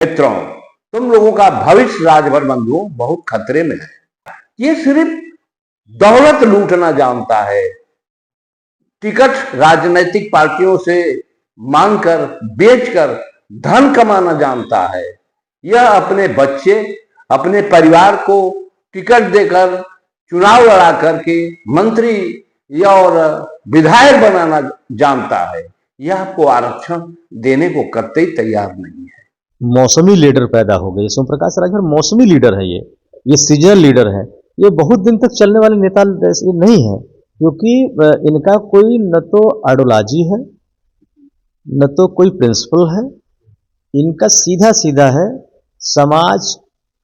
मित्रों, तुम लोगों का भविष्य राजभर बंधुओं बहुत खतरे में है। ये सिर्फ दौलत लूटना जानता है, टिकट राजनीतिक पार्टियों से मांगकर बेचकर धन कमाना जानता है। यह अपने बच्चे, अपने परिवार को टिकट देकर चुनाव लड़ा करके मंत्री या और विधायक बनाना जानता है। यह आपको आरक्षण देने को कतई तैयार नहीं है। मौसमी लीडर पैदा हो गए। सोम प्रकाश राजभर मौसमी लीडर है। ये सीजनल लीडर है। ये बहुत दिन तक चलने वाले नेता नहीं है, क्योंकि इनका कोई न तो आइडियोलॉजी है, न तो कोई प्रिंसिपल है। इनका सीधा सीधा है, समाज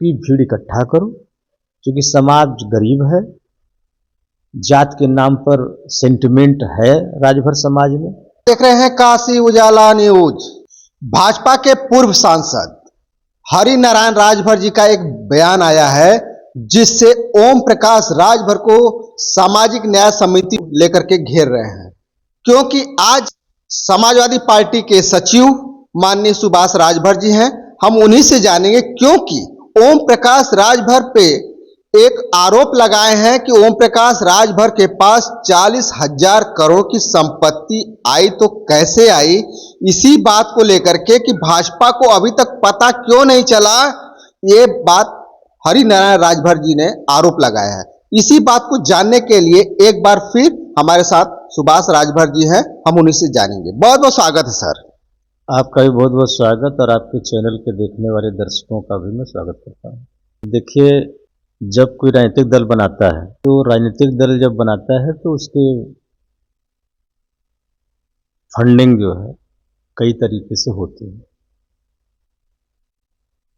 की भीड़ इकट्ठा करो, क्योंकि समाज गरीब है, जात के नाम पर सेंटिमेंट है राजभर समाज में। देख रहे हैं काशी उजाला न्यूज। भाजपा के पूर्व सांसद हरि नारायण राजभर जी का एक बयान आया है, जिससे ओम प्रकाश राजभर को सामाजिक न्याय समिति लेकर के घेर रहे हैं, क्योंकि आज समाजवादी पार्टी के सचिव माननीय सुभाष राजभर जी हैं। हम उन्हीं से जानेंगे, क्योंकि ओम प्रकाश राजभर पे एक आरोप लगाए हैं कि ओम प्रकाश राजभर के पास 40,000 करोड़ की संपत्ति आई, तो कैसे आई, इसी बात को लेकर के कि भाजपा को अभी तक पता क्यों नहीं चला, ये बात हरि नारायण राजभर जी ने आरोप लगाया है। इसी बात को जानने के लिए एक बार फिर हमारे साथ सुभाष राजभर जी हैं, हम उन्हीं से जानेंगे। बहुत बहुत स्वागत है सर। आपका भी बहुत बहुत स्वागत, और आपके चैनल के देखने वाले दर्शकों का भी मैं स्वागत करता हूँ। देखिए, जब कोई राजनीतिक दल बनाता है, तो राजनीतिक दल जब बनाता है तो उसके फंडिंग जो है कई तरीके से होती है,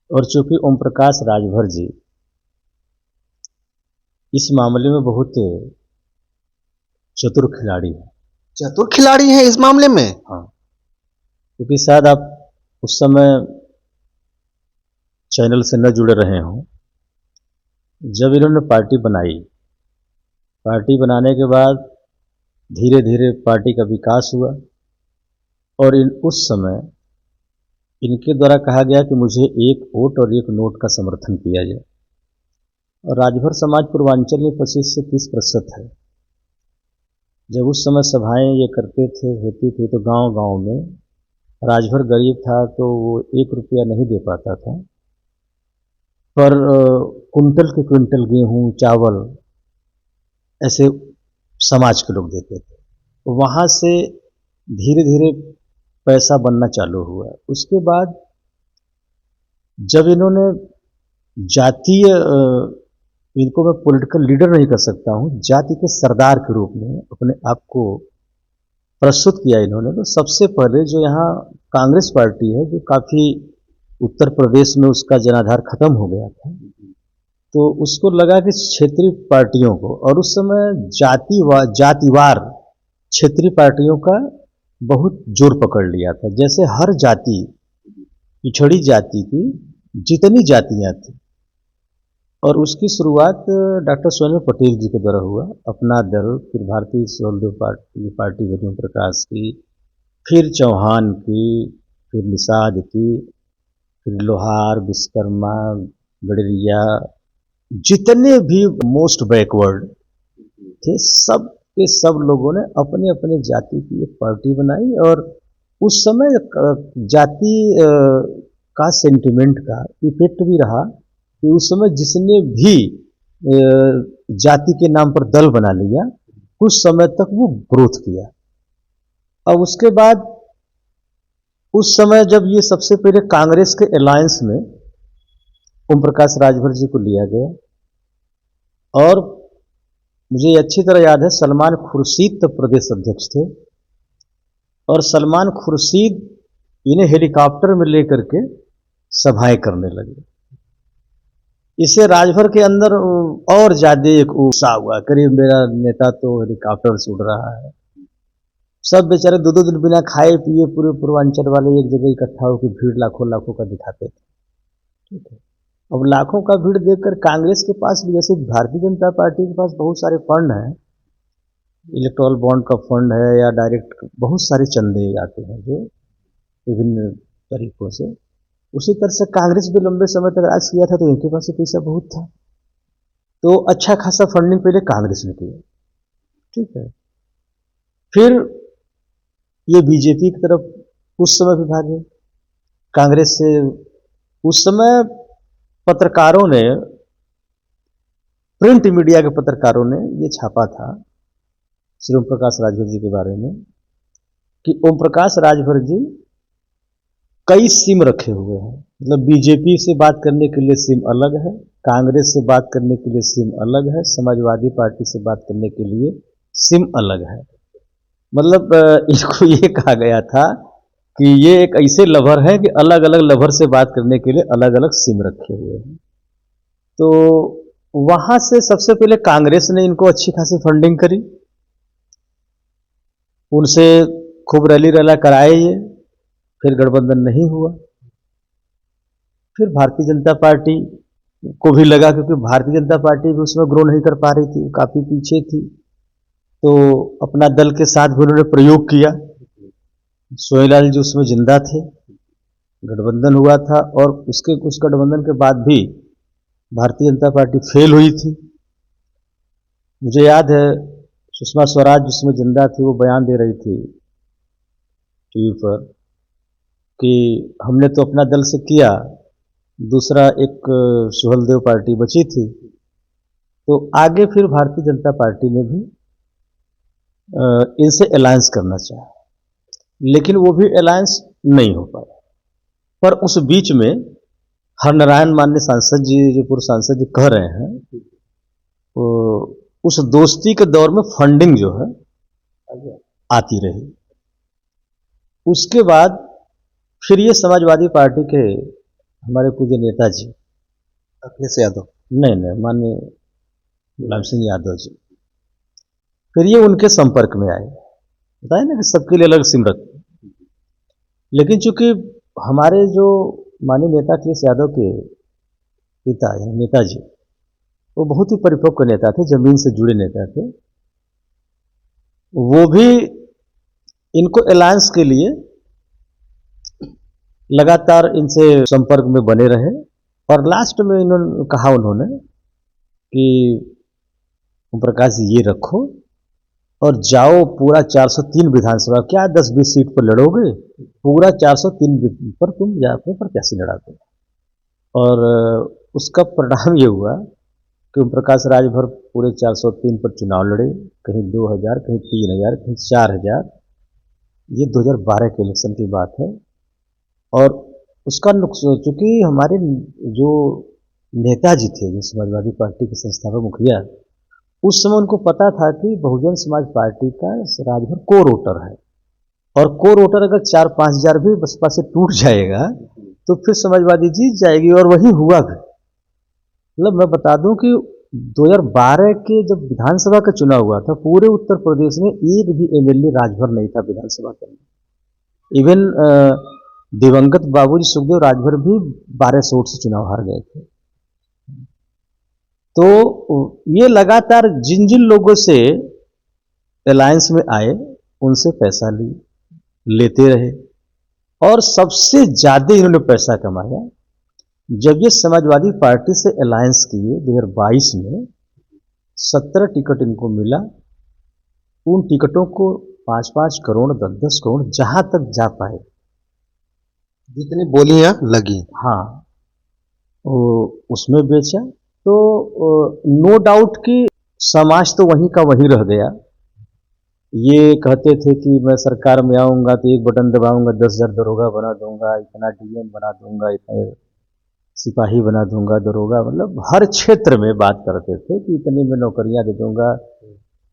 और चूंकि ओम प्रकाश राजभर जी इस मामले में बहुत चतुर खिलाड़ी है। चतुर खिलाड़ी है इस मामले में? हाँ, क्योंकि शायद आप उस समय चैनल से न जुड़े रहे हों, जब इन्होंने पार्टी बनाई, पार्टी बनाने के बाद धीरे धीरे पार्टी का विकास हुआ, और उस समय इनके द्वारा कहा गया कि मुझे 1 वोट और 1 नोट का समर्थन किया जाए। और राजभर समाज पूर्वांचल में 25 से 30% है। जब उस समय सभाएं ये करते थे, होती थी, तो गांव गांव में राजभर गरीब था तो वो 1 रुपया नहीं दे पाता था, पर कुंटल के कुंटल गेहूं, चावल ऐसे समाज के लोग देते थे। वहाँ से धीरे धीरे पैसा बनना चालू हुआ। उसके बाद जब इन्होंने जातीय, इनको मैं पॉलिटिकल लीडर नहीं कर सकता हूँ, जाति के सरदार के रूप में अपने आप को प्रस्तुत किया इन्होंने, तो सबसे पहले जो यहाँ कांग्रेस पार्टी है, जो काफ़ी उत्तर प्रदेश में उसका जनाधार खत्म हो गया था, तो उसको लगा कि क्षेत्रीय पार्टियों को, और उस समय जातिवार क्षेत्रीय पार्टियों का बहुत जोर पकड़ लिया था। जैसे हर जाति, पिछड़ी जाति की जितनी जातियां थी, और उसकी शुरुआत डॉक्टर सोहेल पटेल जी के द्वारा हुआ। अपना दल, फिर भारतीय स्वदेव पार्टी ओम प्रकाश की, फिर चौहान की, फिर निषाद की, फिर लोहार, विश्वकर्मा, गडरिया, जितने भी मोस्ट बैकवर्ड थे, सब के सब लोगों ने अपने अपने जाति की एक पार्टी बनाई। और उस समय जाति का सेंटिमेंट का इफेक्ट भी रहा कि उस समय जिसने भी जाति के नाम पर दल बना लिया, कुछ समय तक वो ग्रोथ किया। और उसके बाद उस समय जब ये सबसे पहले कांग्रेस के अलायंस में ओम प्रकाश राजभर जी को लिया गया, और मुझे अच्छी तरह याद है सलमान खुर्शीद तब प्रदेश अध्यक्ष थे, और सलमान खुर्शीद इन्हें हेलीकॉप्टर में लेकर के सभाएं करने लगे। इससे राजभर के अंदर और ज्यादा एक उत्साह हुआ, करीब मेरा नेता तो हेलीकॉप्टर से उड़ रहा है। सब बेचारे 2-2 दिन बिना खाए पिए पूरे पूर्वांचल वाले एक जगह इकट्ठा होकर भीड़ लाखों लाखों का दिखाते थे। ठीक है, अब लाखों का भीड़ देखकर कांग्रेस के पास भी, जैसे भारतीय जनता पार्टी के पास बहुत सारे फंड हैं, इलेक्टोरल बॉन्ड का फंड है, या डायरेक्ट बहुत सारे चंदे आते हैं जो विभिन्न तरीकों से, उसी तरह से कांग्रेस भी लंबे समय तक राज किया था, तो इनके पास पैसा बहुत था, तो अच्छा खासा फंडिंग पहले कांग्रेस ने किया, ठीक है। फिर ये बीजेपी की तरफ उस समय भी भागे कांग्रेस से। उस समय पत्रकारों ने, प्रिंट मीडिया के पत्रकारों ने ये छापा था श्री ओम प्रकाश राजभर जी के बारे में कि ओम प्रकाश राजभर जी कई सिम रखे हुए हैं, मतलब बीजेपी से बात करने के लिए सिम अलग है, कांग्रेस से बात करने के लिए सिम अलग है, समाजवादी पार्टी से बात करने के लिए सिम अलग है। मतलब इसको ये कहा गया था कि ये एक ऐसे लवर हैं कि अलग अलग लवर से बात करने के लिए अलग अलग सिम रखे हुए हैं। तो वहां से सबसे पहले कांग्रेस ने इनको अच्छी खासी फंडिंग करी, उनसे खूब रैली रैला कराए ये, फिर गठबंधन नहीं हुआ। फिर भारतीय जनता पार्टी को भी लगा, क्योंकि भारतीय जनता पार्टी भी उसमें ग्रो नहीं कर पा रही थी, काफी पीछे थी, तो अपना दल के साथ भी उन्होंने प्रयोग किया। सोहेलाल जी उसमें जिंदा थे, गठबंधन हुआ था, और उस गठबंधन के बाद भी भारतीय जनता पार्टी फेल हुई थी। मुझे याद है सुषमा स्वराज जिसमें जिंदा थी, वो बयान दे रही थी टीवी पर कि हमने तो अपना दल से किया, दूसरा एक सुहलदेव पार्टी बची थी, तो आगे फिर भारतीय जनता पार्टी ने भी इनसे अलायंस करना चाहा, लेकिन वो भी अलायंस नहीं हो पाया। पर उस बीच में हरनारायण माननीय सांसद जी, जो पूर्व सांसद जी कह रहे हैं, उस दोस्ती के दौर में फंडिंग जो है आती रही। उसके बाद फिर ये समाजवादी पार्टी के हमारे पूज्य नेताजी अखिलेश यादव, नहीं माननीय मुलायम सिंह यादव जी, फिर ये उनके संपर्क में आए। बताए ना कि सबके लिए अलग सिम रखते, लेकिन चूंकि हमारे जो माननीय नेता अखिलेश यादव के पिता या नेताजी, वो बहुत ही परिपक्व नेता थे, जमीन से जुड़े नेता थे, वो भी इनको अलायंस के लिए लगातार इनसे संपर्क में बने रहे, और लास्ट में उन्होंने कहा कि ओम प्रकाश जी ये रखो और जाओ पूरा 403 विधानसभा, क्या 10-20 सीट पर लड़ोगे, पूरा 403 पर तुम जाकर प्रत्याशी लड़ा दो। और उसका परिणाम ये हुआ कि ओम प्रकाश राजभर पूरे 403 पर चुनाव लड़े, कहीं 2000, कहीं 3000, कहीं 4000। ये 2012 के इलेक्शन की बात है। और उसका नुकसान, चूंकि हमारे जो नेताजी थे, जो समाजवादी पार्टी के संस्थापक मुखिया, उस समय उनको पता था कि बहुजन समाज पार्टी का राजभर कोर वोटर है, और कोर वोटर अगर 4-5 हजार भी बसपा से टूट जाएगा तो फिर समाजवादी जीत जाएगी, और वही हुआ भी। मतलब मैं बता दूं कि 2012 के जब विधानसभा का चुनाव हुआ था, पूरे उत्तर प्रदेश में एक भी एमएलए राजभर नहीं था विधानसभा के अंदर। इवन दिवंगत बाबूजी सुखदेव राजभर भी 1200 वोट से चुनाव हार गए थे। तो ये लगातार जिन जिन लोगों से अलायंस में आए, उनसे पैसा लेते रहे, और सबसे ज्यादा इन्होंने पैसा कमाया जब ये समाजवादी पार्टी से अलायंस किए 2022 में। 17 टिकट इनको मिला, उन टिकटों को 5-5 करोड़, 10-10 करोड़, जहां तक जा पाए, जितनी बोलियां लगी, हाँ, उसमें बेचा। तो नो डाउट कि समाज तो वहीं का वहीं रह गया। ये कहते थे कि मैं सरकार में आऊंगा तो एक बटन दबाऊंगा 10,000 दरोगा बना दूंगा, इतना डीएम बना दूंगा, इतने सिपाही बना दूंगा, दरोगा, मतलब हर क्षेत्र में बात करते थे कि इतने में नौकरियां दे दूंगा।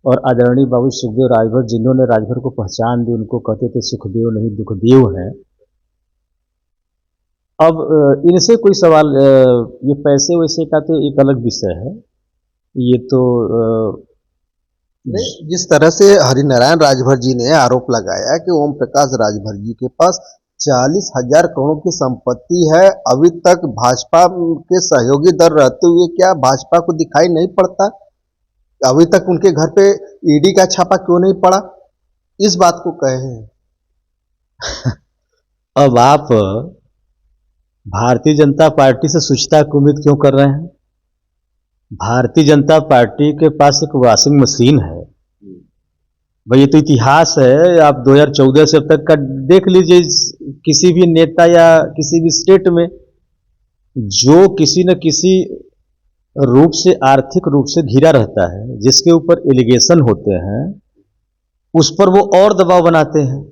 और आदरणीय बाबू सुखदेव राजभर, जिन्होंने राजभर को पहचान दी, उनको कहते थे सुखदेव नहीं दुखदेव हैं। अब इनसे कोई सवाल, ये पैसे वैसे का तो एक अलग विषय है, ये तो जिस तरह से हरिनारायण राजभर जी ने आरोप लगाया कि ओम प्रकाश राजभर जी के पास 40,000 करोड़ की संपत्ति है, अभी तक भाजपा के सहयोगी दल रहते हुए क्या भाजपा को दिखाई नहीं पड़ता? अभी तक उनके घर पे ईडी का छापा क्यों नहीं पड़ा? इस बात को कहे हैं। अब आप भारतीय जनता पार्टी से स्वच्छता की उम्मीद क्यों कर रहे हैं? भारतीय जनता पार्टी के पास एक वॉशिंग मशीन है भाई, ये तो इतिहास है। आप 2014 से अब तक का देख लीजिए, किसी भी नेता या किसी भी स्टेट में जो किसी न किसी रूप से आर्थिक रूप से घिरा रहता है, जिसके ऊपर एलिगेशन होते हैं, उस पर वो और दबाव बनाते हैं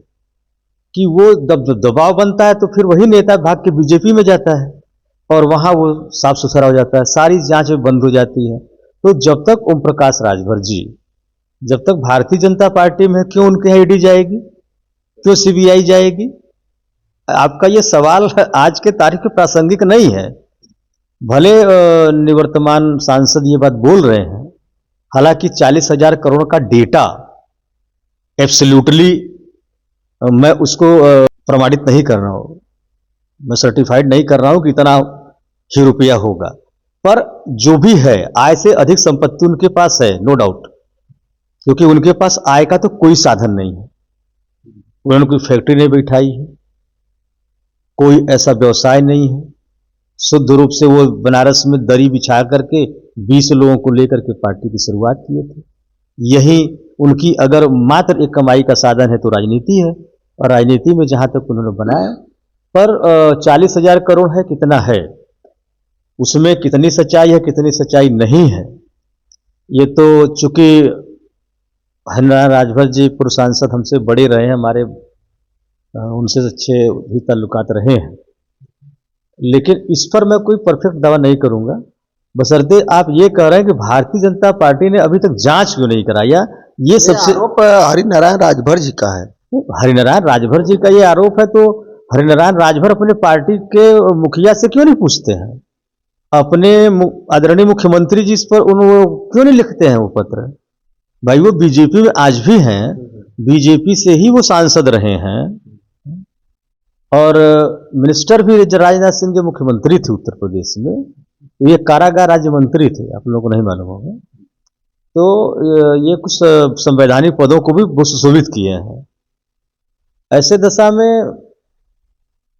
कि वो दबाव बनता है तो फिर वही नेता भाग के बीजेपी में जाता है और वहां वो साफ सुथरा हो जाता है, सारी जांच बंद हो जाती है। तो जब तक ओम प्रकाश राजभर जी जब तक भारतीय जनता पार्टी में, क्यों उनके यहाँ ईडी जाएगी, क्यों सीबीआई जाएगी? आपका ये सवाल आज के तारीख में प्रासंगिक नहीं है। भले निवर्तमान सांसद ये बात बोल रहे हैं, हालांकि 40,000 करोड़ का डेटा एब्सोल्युटली मैं उसको प्रमाणित नहीं कर रहा हूं, मैं सर्टिफाइड नहीं कर रहा हूं कि इतना ही रुपया होगा, पर जो भी है आय से अधिक संपत्ति उनके पास है, नो डाउट, क्योंकि उनके पास आय का तो कोई साधन नहीं है। उन्होंने कोई फैक्ट्री नहीं बैठाई है, कोई ऐसा व्यवसाय नहीं है। शुद्ध रूप से वो बनारस में दरी बिछा करके 20 लोगों को लेकर के पार्टी की शुरुआत किए थे। यही उनकी अगर मात्र एक कमाई का साधन है तो राजनीति है, और राजनीति में जहां तक उन्होंने बनाया, पर 40,000 करोड़ है, कितना है, उसमें कितनी सच्चाई है कितनी सच्चाई नहीं है, ये तो चूंकि हरिनारायण राजभर जी पूर्व सांसद हमसे बड़े रहे हैं, हमारे उनसे अच्छे भी ताल्लुकात रहे हैं, लेकिन इस पर मैं कोई परफेक्ट दावा नहीं करूंगा। बशर्ते आप ये कह रहे हैं कि भारतीय जनता पार्टी ने अभी तक जांच क्यों नहीं कराया, ये सबसे आरोप हरिनारायण राजभर जी का है। हरिनारायण राजभर जी का ये आरोप है, तो हरिनारायण राजभर अपने पार्टी के मुखिया से क्यों नहीं पूछते हैं? अपने आदरणीय मुख्यमंत्री जी इस पर क्यों नहीं लिखते हैं वो पत्र? भाई वो बीजेपी में आज भी हैं, बीजेपी से ही वो सांसद रहे हैं, और मिनिस्टर भी राजनाथ सिंह जो मुख्यमंत्री थे उत्तर प्रदेश में, ये कारागार राज्य मंत्री थे, आप लोगों को नहीं मालूम होगा। तो ये कुछ संवैधानिक पदों को भी सुशोभित किए हैं। ऐसे दशा में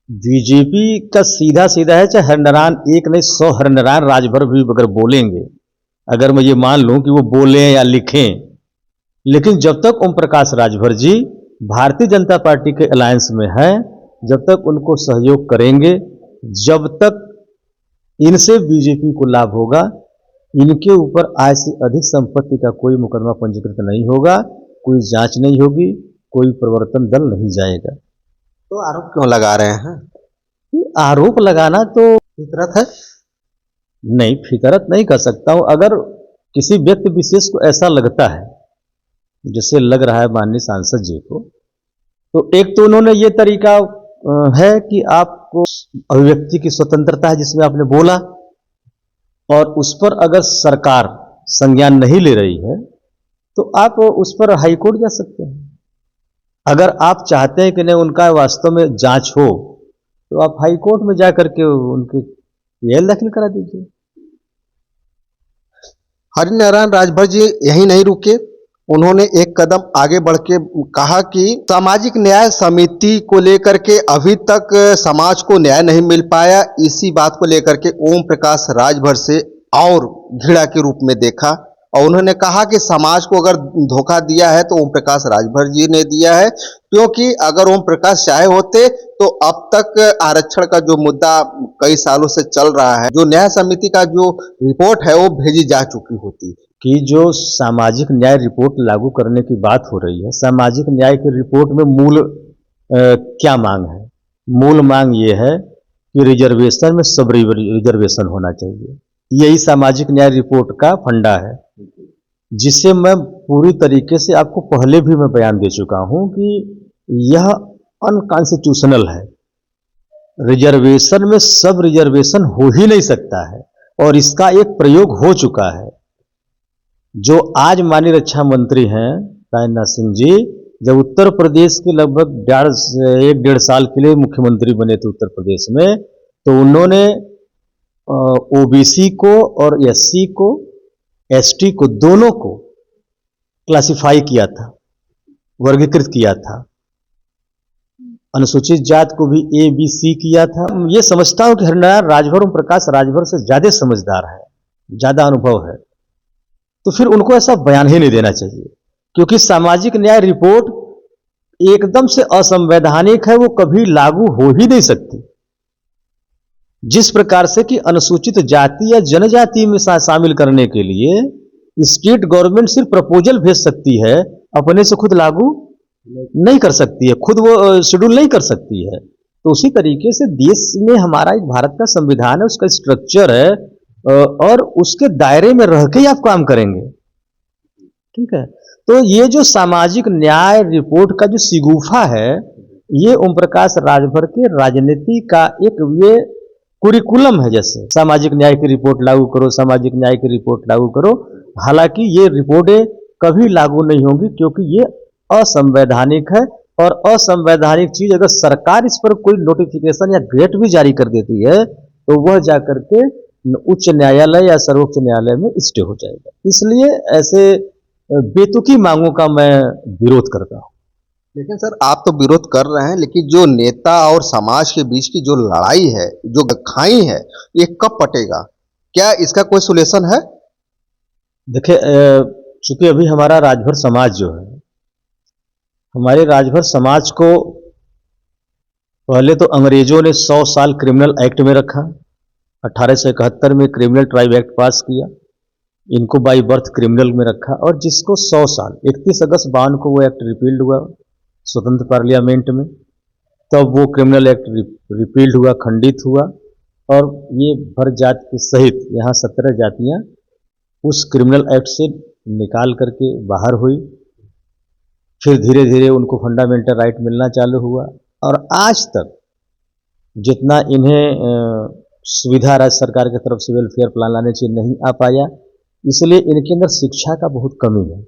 बीजेपी का सीधा सीधा है, चाहे हरिनारायण एक नहीं 100 हरिनारायण राजभर भी अगर बोलेंगे, अगर मैं ये मान लूं कि वो बोलें या लिखें, लेकिन जब तक ओम प्रकाश राजभर जी भारतीय जनता पार्टी के अलायंस में हैं, जब तक उनको सहयोग करेंगे, जब तक इनसे बीजेपी को लाभ होगा, इनके ऊपर आय से अधिक संपत्ति का कोई मुकदमा पंजीकृत नहीं होगा, कोई जांच नहीं होगी, कोई प्रवर्तन दल नहीं जाएगा। तो आरोप क्यों लगा रहे हैं? आरोप लगाना तो फितरत है? नहीं, फितरत नहीं कर सकता हूं। अगर किसी व्यक्ति विशेष को ऐसा लगता है, जैसे लग रहा है माननीय सांसद जी को, तो एक तो उन्होंने ये तरीका है कि आपको अभिव्यक्ति की स्वतंत्रता है, जिसमें आपने बोला, और उस पर अगर सरकार संज्ञान नहीं ले रही है तो आप उस पर हाईकोर्ट जा सकते हैं। अगर आप चाहते हैं कि नहीं उनका वास्तव में जांच हो, तो आप हाईकोर्ट में जाकर के उनके पीएल दाखिल करा दीजिए। हरिनारायण राजभर जी यही नहीं रुके, उन्होंने एक कदम आगे बढ़ के कहा कि सामाजिक न्याय समिति को लेकर के अभी तक समाज को न्याय नहीं मिल पाया। इसी बात को लेकर के ओम प्रकाश राजभर से और घृणा के रूप में देखा, और उन्होंने कहा कि समाज को अगर धोखा दिया है तो ओम प्रकाश राजभर जी ने दिया है, क्योंकि अगर ओम प्रकाश चाहे होते तो अब तक आरक्षण का जो मुद्दा कई सालों से चल रहा है, जो न्याय समिति का जो रिपोर्ट है वो भेजी जा चुकी होती। कि जो सामाजिक न्याय रिपोर्ट लागू करने की बात हो रही है, सामाजिक न्याय की रिपोर्ट में मूल क्या मांग है? मूल मांग ये है कि रिजर्वेशन में सब रिजर्वेशन होना चाहिए। यही सामाजिक न्याय रिपोर्ट का फंडा है, जिसे मैं पूरी तरीके से आपको पहले भी मैं बयान दे चुका हूं कि यह अनकॉन्स्टिट्यूशनल है। रिजर्वेशन में सब रिजर्वेशन हो ही नहीं सकता है, और इसका एक प्रयोग हो चुका है। जो आज माननीय रक्षा मंत्री हैं राजनाथ सिंह जी, जब उत्तर प्रदेश के लगभग 1.5 साल के लिए मुख्यमंत्री बने थे उत्तर प्रदेश में, तो उन्होंने ओबीसी को और एससी को, एसटी को, दोनों को क्लासिफाई किया था, वर्गीकृत किया था। अनुसूचित जात को भी ए बी सी किया था। ये समझता हूं कि हरिनारायण राजभर, ओम प्रकाश राजभर से ज्यादा समझदार है, ज्यादा अनुभव है, तो फिर उनको ऐसा बयान ही नहीं देना चाहिए, क्योंकि सामाजिक न्याय रिपोर्ट एकदम से असंवैधानिक है, वो कभी लागू हो ही नहीं सकती। जिस प्रकार से कि अनुसूचित जाति या जनजाति में शामिल करने के लिए स्टेट गवर्नमेंट सिर्फ प्रपोजल भेज सकती है, अपने से खुद लागू नहीं कर सकती है, खुद वो शेड्यूल नहीं कर सकती है। तो उसी तरीके से देश में हमारा एक भारत का संविधान है, उसका स्ट्रक्चर है, और उसके दायरे में रह के ही आप काम करेंगे, ठीक है। तो ये जो सामाजिक न्याय रिपोर्ट का जो शिगुफा है, ये ओम प्रकाश राजभर के राजनीति का एक ये कुरिकुलम है। जैसे सामाजिक न्याय की रिपोर्ट लागू करो, सामाजिक न्याय की रिपोर्ट लागू करो, हालांकि ये रिपोर्टें कभी लागू नहीं होंगी, क्योंकि ये असंवैधानिक है। और असंवैधानिक चीज अगर सरकार इस पर कोई नोटिफिकेशन या ग्रेट भी जारी कर देती है, तो वह जाकर के उच्च न्यायालय या सर्वोच्च न्यायालय में स्टे हो जाएगा। इसलिए ऐसे बेतुकी मांगों का मैं विरोध करता हूं। लेकिन सर, आप तो विरोध कर रहे हैं, लेकिन जो नेता और समाज के बीच की जो लड़ाई है, जो खाई है, ये कब पटेगा? क्या इसका कोई सोल्यूशन है? देखिए, चूंकि अभी हमारा राजभर समाज जो है, हमारे राजभर समाज को पहले तो अंग्रेजों ने 100 साल क्रिमिनल एक्ट में रखा, 1871 में क्रिमिनल ट्राइब एक्ट पास किया, इनको बाई बर्थ क्रिमिनल में रखा, और जिसको 100 साल 31 अगस्त 52 को वो एक्ट रिपील्ड हुआ स्वतंत्र पार्लियामेंट में, तब वो क्रिमिनल एक्ट रिपील्ड हुआ, खंडित हुआ, और ये भर जाति के सहित यहाँ 17 जातियाँ उस क्रिमिनल एक्ट से निकाल करके बाहर हुई। फिर धीरे धीरे उनको फंडामेंटल राइट मिलना चालू हुआ, और आज तक जितना इन्हें सुविधा राज्य सरकार की तरफ से वेलफेयर प्लान लाने चाहिए, नहीं आ पाया। इसलिए इनके अंदर शिक्षा का बहुत कमी है,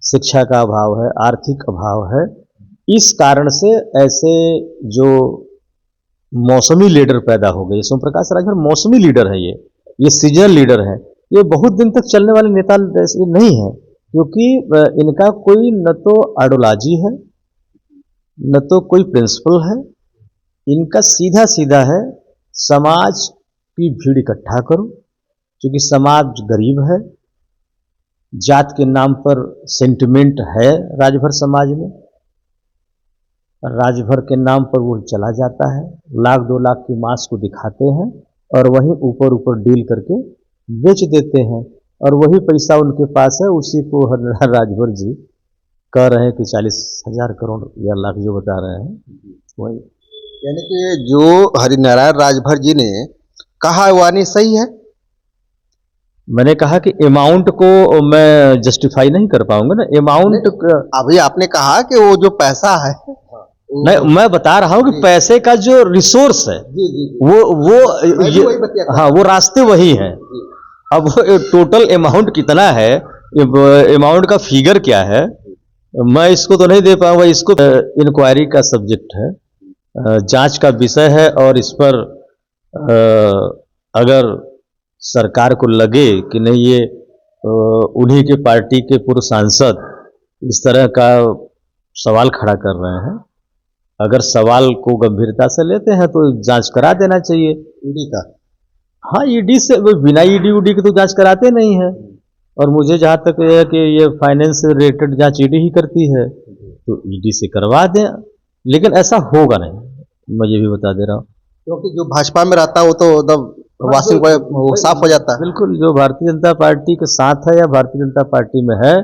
शिक्षा का अभाव है, आर्थिक अभाव है। इस कारण से ऐसे जो मौसमी लीडर पैदा हो गए, ओम प्रकाश राजभर मौसमी लीडर है, ये सीजनल लीडर है, ये बहुत दिन तक चलने वाले नेता नहीं है, क्योंकि इनका कोई न तो आइडियोलॉजी है, न तो कोई प्रिंसिपल है। इनका सीधा सीधा है, समाज की भीड़ इकट्ठा करो, क्योंकि समाज गरीब है, जात के नाम पर सेंटिमेंट है राजभर समाज में, राजभर के नाम पर वो चला जाता है, 1-2 लाख की मांस को दिखाते हैं और वहीं ऊपर ऊपर डील करके बेच देते हैं, और वही पैसा उनके पास है, उसी को हरिनारायण राजभर जी कह रहे हैं कि 40,000 करोड़ या लाख जो बता रहे हैं वही। यानी कि जो हरिनारायण राजभर जी ने कहा वानी सही है। मैंने कहा कि अमाउंट को मैं जस्टिफाई नहीं कर पाऊंगा ना, अमाउंट। अभी आपने कहा कि वो जो पैसा है, नहीं, मैं बता रहा हूं कि पैसे का जो रिसोर्स है, वो हाँ, वो रास्ते वही हैं। अब टोटल अमाउंट कितना है, अमाउंट का फिगर क्या है, मैं इसको तो नहीं दे पाऊंगा। इसको इंक्वायरी का सब्जेक्ट है, जांच का विषय है, और इस पर अगर सरकार को लगे कि नहीं ये उन्हीं के पार्टी के पूर्व सांसद इस तरह का सवाल खड़ा कर रहे हैं, अगर सवाल को गंभीरता से लेते हैं तो जांच करा देना चाहिए ईडी का। हाँ, ईडी से, बिना ईडी उडी की तो जांच कराते नहीं है, और मुझे जहाँ तक है कि ये फाइनेंस से रिलेटेड जांच ईडी ही करती है, तो ईडी से करवा दें, लेकिन ऐसा होगा नहीं, मैं ये भी बता दे रहा हूँ। क्योंकि जो भाजपा में रहता है वो तो वाशिंग वो साफ हो जाता है। बिल्कुल, जो भारतीय जनता पार्टी के साथ है या भारतीय जनता पार्टी में है,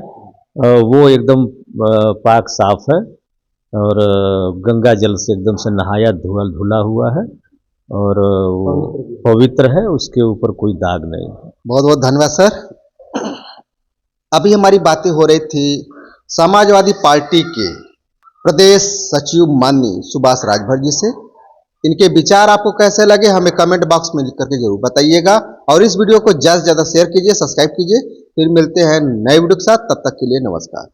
वो एकदम पाक साफ है, और गंगा जल से एकदम से नहाया धुला हुआ है, और वो पवित्र है, उसके ऊपर कोई दाग नहीं है। बहुत बहुत धन्यवाद सर। अभी हमारी बातें हो रही थी समाजवादी पार्टी के प्रदेश सचिव माननीय सुभाष राजभर जी से। इनके विचार आपको कैसे लगे हमें कमेंट बॉक्स में लिख करके जरूर बताइएगा, और इस वीडियो को ज़्यादा से ज़्यादा शेयर कीजिए, सब्सक्राइब कीजिए। फिर मिलते हैं नए वीडियो के साथ, तब तक के लिए नमस्कार।